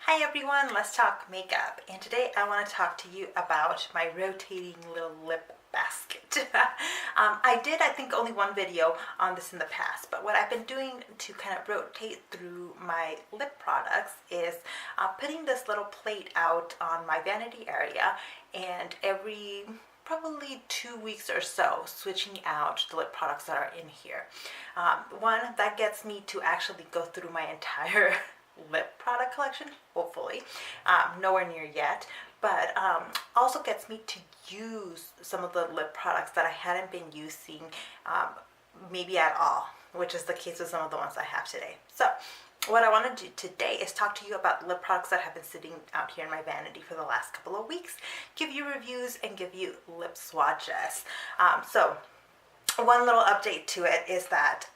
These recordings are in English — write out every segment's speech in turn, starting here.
Hi everyone, let's talk makeup, and today I want to talk to you about my rotating little lip basket. I think only one video on this in the past, but what I've been doing to kind of rotate through my lip products is putting this little plate out on my vanity area, and every probably 2 weeks or so switching out the lip products that are in here. One, that gets me to actually go through my entire lip product collection, hopefully. Nowhere near yet, but also gets me to use some of the lip products that I hadn't been using maybe at all, which is the case with some of the ones I have today. So what I want to do today is talk to you about lip products that have been sitting out here in my vanity for the last couple of weeks, give you reviews, and give you lip swatches. So one little update to it is that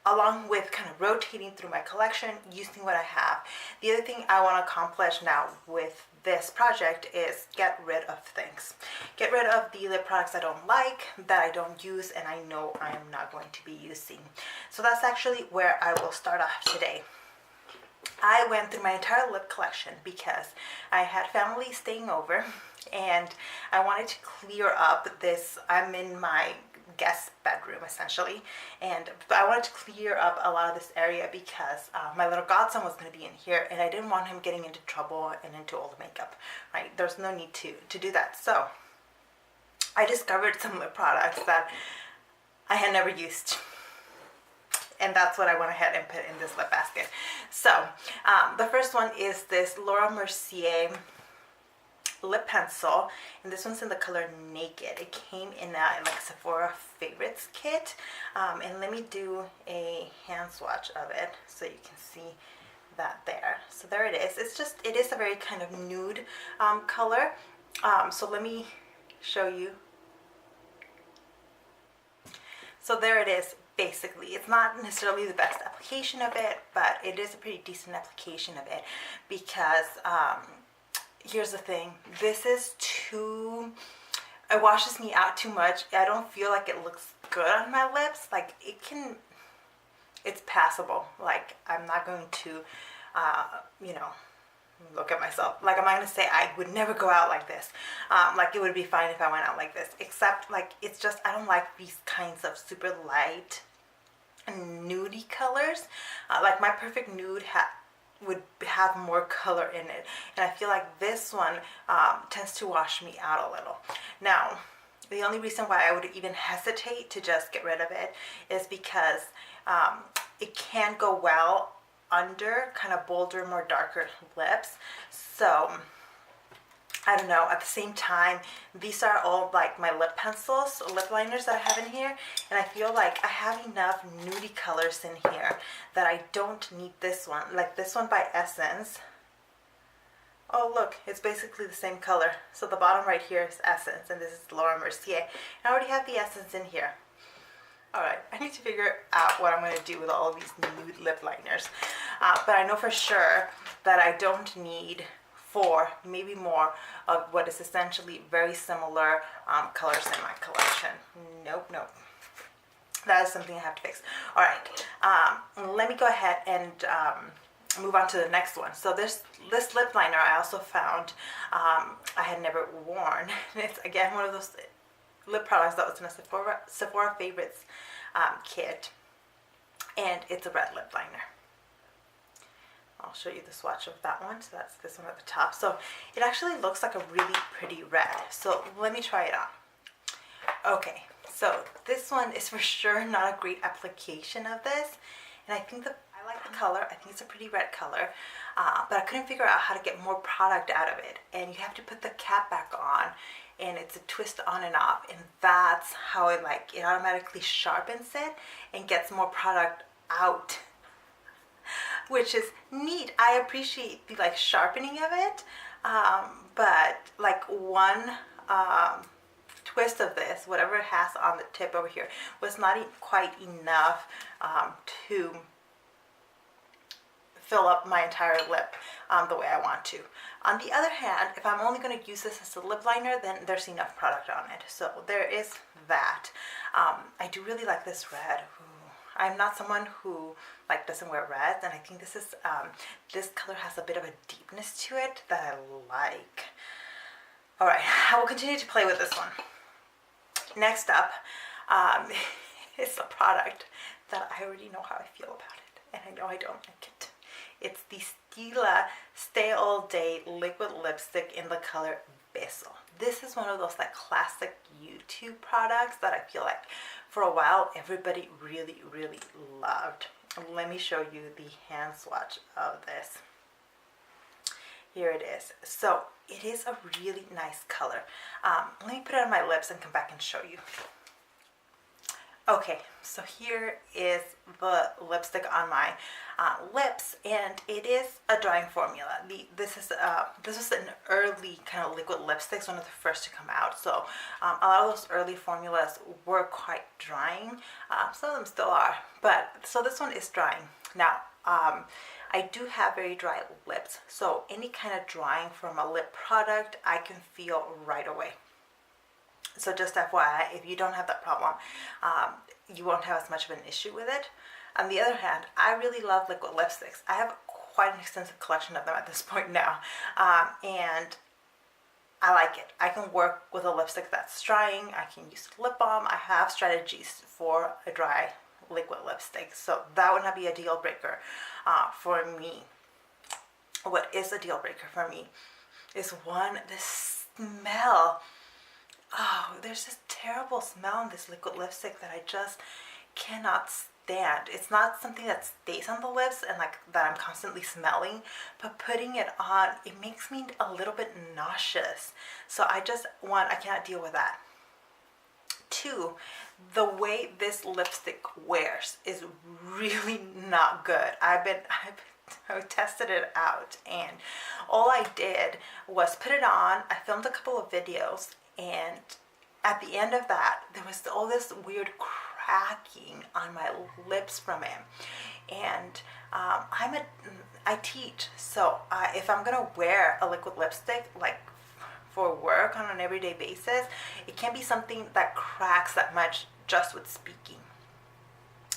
along with kind of rotating through my collection, using what I have, the other thing I want to accomplish now with this project is get rid of things. Get rid of the lip products I don't like, that I don't use, and I know I am not going to be using. So that's actually where I will start off today. I went through my entire lip collection because I had family staying over and I wanted to clear up this. I'm in my guest bedroom essentially, and I wanted to clear up a lot of this area because my little godson was going to be in here and I didn't want him getting into trouble and into all the makeup, right? There's no need to do that. So I discovered some lip products that I had never used, and that's what I went ahead and put in this lip basket. So the first one is this Laura Mercier lip pencil, and this one's in the color Naked. It came in a like Sephora favorites kit, and let me do a hand swatch of it so you can see that there. So there it is. It is a very kind of nude color. So let me show you. So there it is. Basically, it's not necessarily the best application of it, but it is a pretty decent application of it because here's the thing, this is too, it washes me out too much. I don't feel like it looks good on my lips. Like it's passable. Like I'm not going to, look at myself. Like I'm not going to say I would never go out like this. Like it would be fine if I went out like this, except like it's just, I don't like these kinds of super light nudie colors. Like my perfect nude would have more color in it, and I feel like this one tends to wash me out a little. Now the only reason why I would even hesitate to just get rid of it is because it can go well under kind of bolder, more darker lips. So I don't know, at the same time, these are all like my lip pencils, lip liners that I have in here, and I feel like I have enough nudie colors in here that I don't need this one. Like this one by Essence. Oh look, it's basically the same color. So the bottom right here is Essence, and this is Laura Mercier. And I already have the Essence in here. Alright, I need to figure out what I'm going to do with all of these nude lip liners. But I know for sure that I don't need 4, maybe more, of what is essentially very similar colors in my collection. Nope. That is something I have to fix. Alright, let me go ahead and move on to the next one. So this lip liner I also found I had never worn. It's again one of those lip products that was in a Sephora favorites kit, and it's a red lip liner. I'll show you the swatch of that one. So that's this one at the top. So it actually looks like a really pretty red. So let me try it on. Okay, so this one is for sure not a great application of this, and I like the color. I think it's a pretty red color, but I couldn't figure out how to get more product out of it. And you have to put the cap back on, and it's a twist on and off, and that's how it automatically sharpens it and gets more product out, which is neat. I appreciate the sharpening of it, but like one twist of this, whatever it has on the tip over here, was not quite enough to fill up my entire lip the way I want to. On the other hand, if I'm only going to use this as a lip liner, then there's enough product on it. So there is that. I do really like this red. Ooh, I'm not someone who like doesn't wear reds, and I think this is this color has a bit of a deepness to it that I like. All right, I will continue to play with this one. Next up is a product that I already know how I feel about it, and I know I don't like it. It's the Stila Stay All Day Liquid Lipstick in the color Basil. This is one of those like classic YouTube products that I feel like for a while everybody really loved. Let me show you the hand swatch of this. Here it is. So it is a really nice color. Let me put it on my lips and come back and show you. Okay, so here is the lipstick on my lips, and it is a drying formula. This was an early kind of liquid lipstick, one of the first to come out. So a lot of those early formulas were quite drying. Some of them still are, but so this one is drying. Now, I do have very dry lips, so any kind of drying from a lip product I can feel right away. So just FYI, if you don't have that problem, you won't have as much of an issue with it. On the other hand, I really love liquid lipsticks. I have quite an extensive collection of them at this point now, and I like it. I can work with a lipstick that's drying. I can use lip balm. I have strategies for a dry liquid lipstick, so that would not be a deal breaker for me. What is a deal breaker for me is the smell. Oh, there's this terrible smell in this liquid lipstick that I just cannot stand. It's not something that stays on the lips and like that I'm constantly smelling, but putting it on, it makes me a little bit nauseous. So I cannot deal with that. Two, the way this lipstick wears is really not good. I tested it out, and all I did was put it on. I filmed a couple of videos, and at the end of that, there was all this weird cracking on my lips from it. And I teach, so if I'm gonna wear a liquid lipstick, like for work on an everyday basis, it can't be something that cracks that much just with speaking.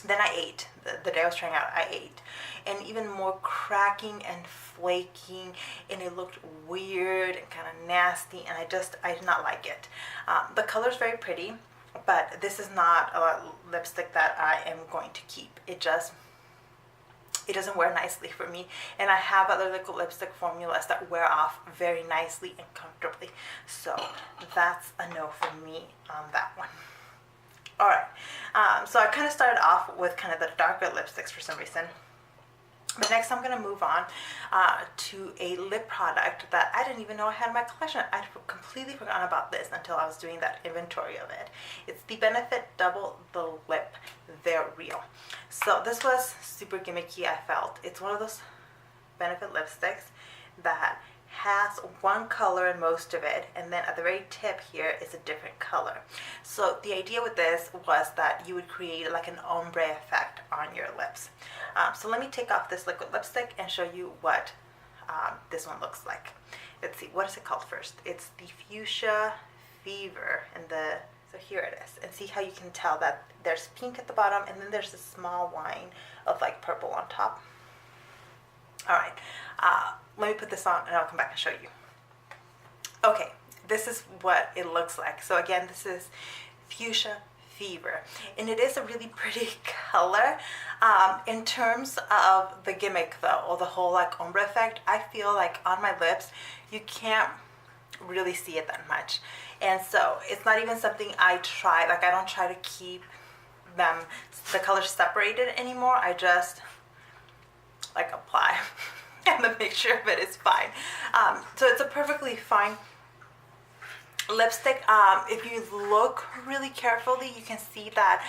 Then I ate. The day I was trying out, I ate. And even more cracking and flaking, and it looked weird and kind of nasty, and I did not like it. The color is very pretty, but this is not a lipstick that I am going to keep. It doesn't wear nicely for me, and I have other liquid lipstick formulas that wear off very nicely and comfortably. So that's a no for me on that one. Alright, so I kind of started off with kind of the darker lipsticks for some reason. But next I'm going to move on to a lip product that I didn't even know I had in my collection. I'd completely forgotten about this until I was doing that inventory of it. It's the Benefit Double the Lip They're Real. So this was super gimmicky, I felt. It's one of those Benefit lipsticks that has one color in most of it, and then at the very tip here is a different color. So the idea with this was that you would create like an ombre effect on your lips. So let me take off this liquid lipstick and show you what this one looks like. Let's see, what is it called first? It's the Fuchsia Fever, and so here it is. And see how you can tell that there's pink at the bottom, and then there's a small line of like purple on top. All right, let me put this on and I'll come back and show you. Okay, this is what it looks like. So again, this is Fuchsia Fever, and it is a really pretty color. In terms of the gimmick though, or the whole like ombre effect, I feel like on my lips, you can't really see it that much. And so it's not even something I try, like I don't try to keep the colors separated anymore. I just like apply and the mixture of it is fine. So it's a perfectly fine lipstick. If you look really carefully, you can see that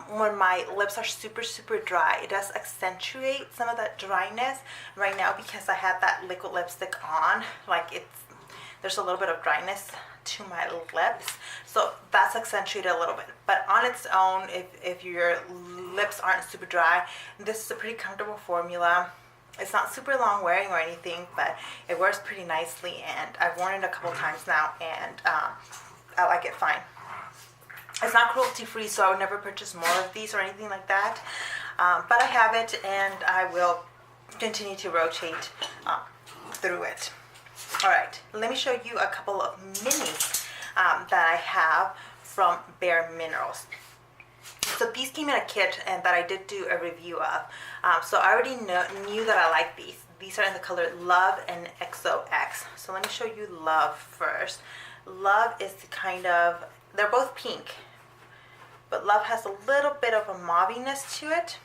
when my lips are super dry, it does accentuate some of that dryness. Right now, because I had that liquid lipstick on, like there's a little bit of dryness to my lips, so that's accentuated a little bit. But on its own, if your lips aren't super dry, this is a pretty comfortable formula. It's not super long wearing or anything, but it wears pretty nicely, and I've worn it a couple times now, and I like it fine. It's not cruelty free, so I would never purchase more of these or anything like that. But I have it, and I will continue to rotate through it. All right, let me show you a couple of minis that I have from Bare Minerals. So these came in a kit and that I did do a review of. So I already knew that I like these. These are in the color Love and XOX. So let me show you Love first. Love is kind of, they're both pink, but Love has a little bit of a mauviness to it,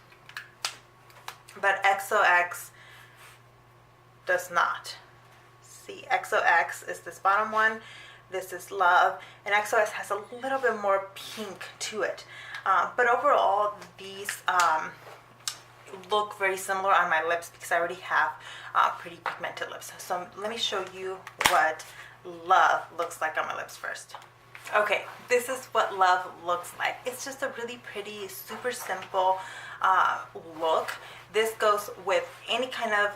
but XOX does not. See, XOX is this bottom one, this is Love, and XOX has a little bit more pink to it. But overall, these look very similar on my lips because I already have pretty pigmented lips. So let me show you what Love looks like on my lips first. Okay, this is what Love looks like. It's just a really pretty, super simple look. This goes with any kind of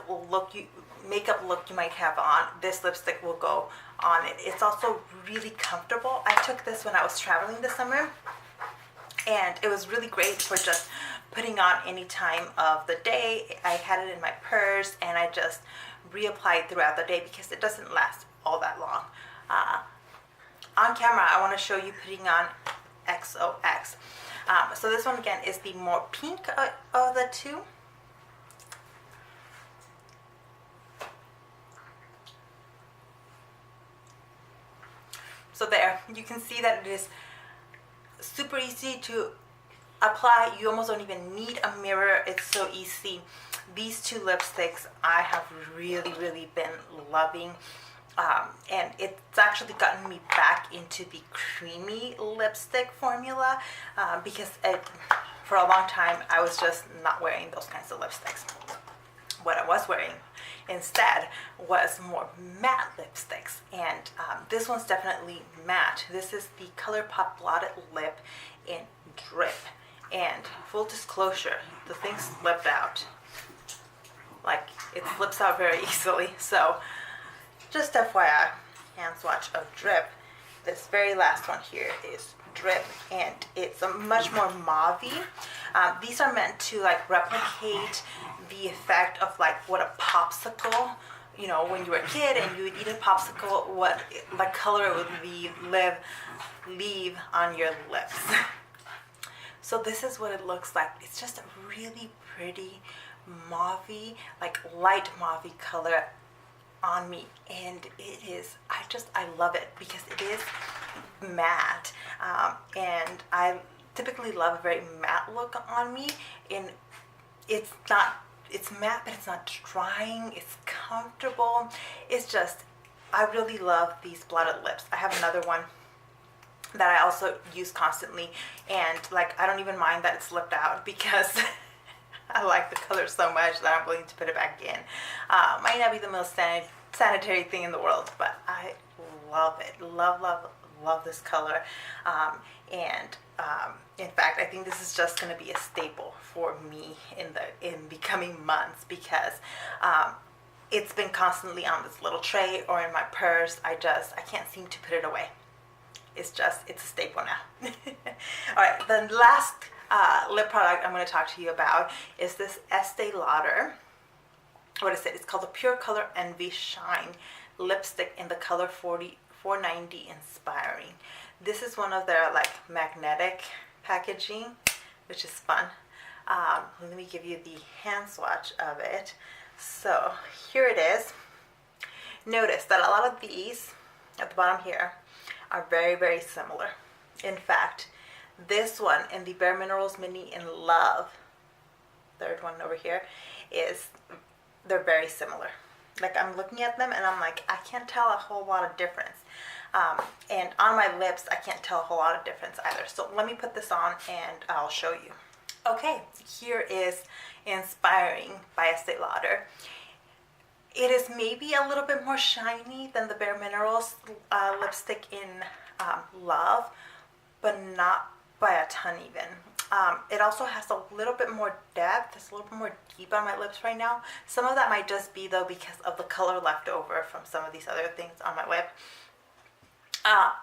makeup look you might have on. This lipstick will go on it. It's also really comfortable. I took this when I was traveling this summer, and it was really great for just putting on any time of the day. I had it in my purse, and I just reapplied throughout the day because it doesn't last all that long. On camera, I want to show you putting on XOX. So this one again is the more pink of the two. So there, you can see that it is super easy to apply. You almost don't even need a mirror. It's so easy. These two lipsticks I have really been loving. And it's actually gotten me back into the creamy lipstick formula because for a long time I was just not wearing those kinds of lipsticks. What I was wearing instead was more matte lipsticks, and this one's definitely matte. This is the ColourPop Blotted Lip in Drip, and full disclosure, the thing slipped out. Like, it slips out very easily, so just FYI, hand swatch of Drip. This very last one here is Drip, and it's a much more mauve-y. These are meant to like replicate the effect of like what a popsicle, you know, when you were a kid and you would eat a popsicle, what like color it would leave on your lips. So this is what it looks like. It's just a really pretty mauve-y, like light mauve-y color on me, and it is, I love it because it is matte, and I typically love a very matte look on me, and it's matte, but it's not drying, it's comfortable. It's just, I really love these blotted lips. I have another one that I also use constantly, and like I don't even mind that it slipped out because I like the color so much that I'm willing to put it back in. Might not be the most sanitary thing in the world, but I love it. Love this color. In fact, I think this is just going to be a staple for me in the coming months because it's been constantly on this little tray or in my purse. I can't seem to put it away. It's a staple now. All right, the last lip product I'm going to talk to you about is this Estee Lauder. What is it? It's called the Pure Color Envy Shine lipstick in the color 490 Inspiring. This is one of their like magnetic packaging, which is fun. Let me give you the hand swatch of it. So here it is. Notice that a lot of these at the bottom here are very similar. In fact, this one in the Bare Minerals Mini in Love, third one over here, they're very similar. Like I'm looking at them and I'm like, I can't tell a whole lot of difference. And on my lips, I can't tell a whole lot of difference either. So let me put this on and I'll show you. Okay, here is Inspiring by Estee Lauder. It is maybe a little bit more shiny than the Bare Minerals lipstick in Love, but not by a ton even. It also has a little bit more depth. It's a little bit more deep on my lips right now. Some of that might just be though because of the color left over from some of these other things on my lip.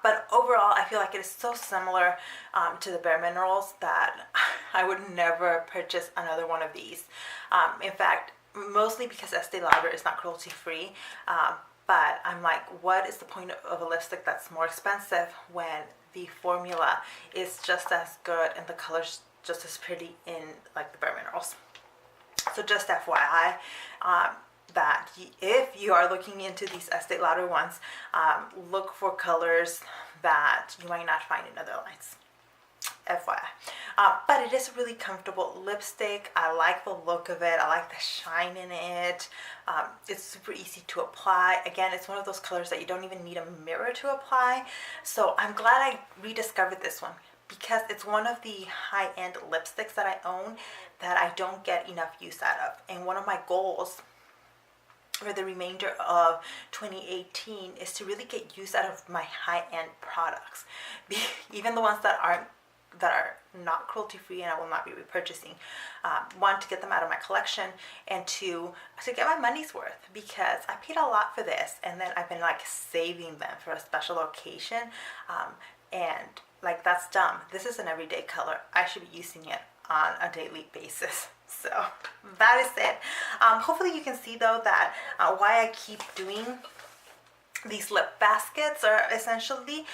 But overall, I feel like it is so similar to the Bare Minerals that I would never purchase another one of these. In fact, mostly because Estee Lauder is not cruelty free. But I'm like, what is the point of a lipstick that's more expensive when the formula is just as good and the color's just as pretty in like the Bare Minerals? So just FYI, that if you are looking into these Estee Lauder ones, look for colors that you might not find in other lines. FYI. But it is a really comfortable lipstick. I like the look of it. I like the shine in it. It's super easy to apply. Again, it's one of those colors that you don't even need a mirror to apply. So I'm glad I rediscovered this one, because it's one of the high-end lipsticks that I own that I don't get enough use out of. And one of my goals for the remainder of 2018 is to really get use out of my high-end products, even the ones that are not cruelty free and I will not be repurchasing. One, to get them out of my collection, and two, to get my money's worth, because I paid a lot for this and then I've been like saving them for a special occasion, and like, that's dumb. This is an everyday color. I should be using it on a daily basis. So that is it. Hopefully you can see though that why I keep doing these lip baskets are essentially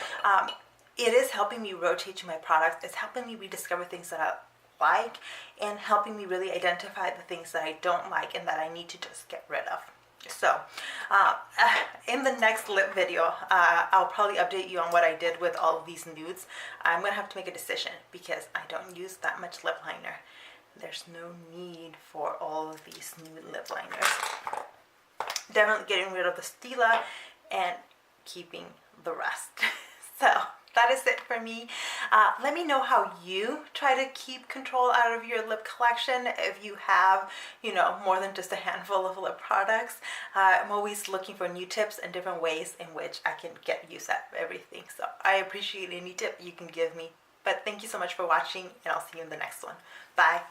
it is helping me rotate to my products. It's helping me rediscover things that I like and helping me really identify the things that I don't like and that I need to just get rid of. So in the next lip video, I'll probably update you on what I did with all of these nudes. I'm going to have to make a decision because I don't use that much lip liner. There's no need for all of these nude lip liners. Definitely getting rid of the Stila and keeping the rest. So that is it for me. Let me know how you try to keep control out of your lip collection if you have, you know, more than just a handful of lip products. I'm always looking for new tips and different ways in which I can get use out of everything. So I appreciate any tip you can give me. But thank you so much for watching, and I'll see you in the next one. Bye.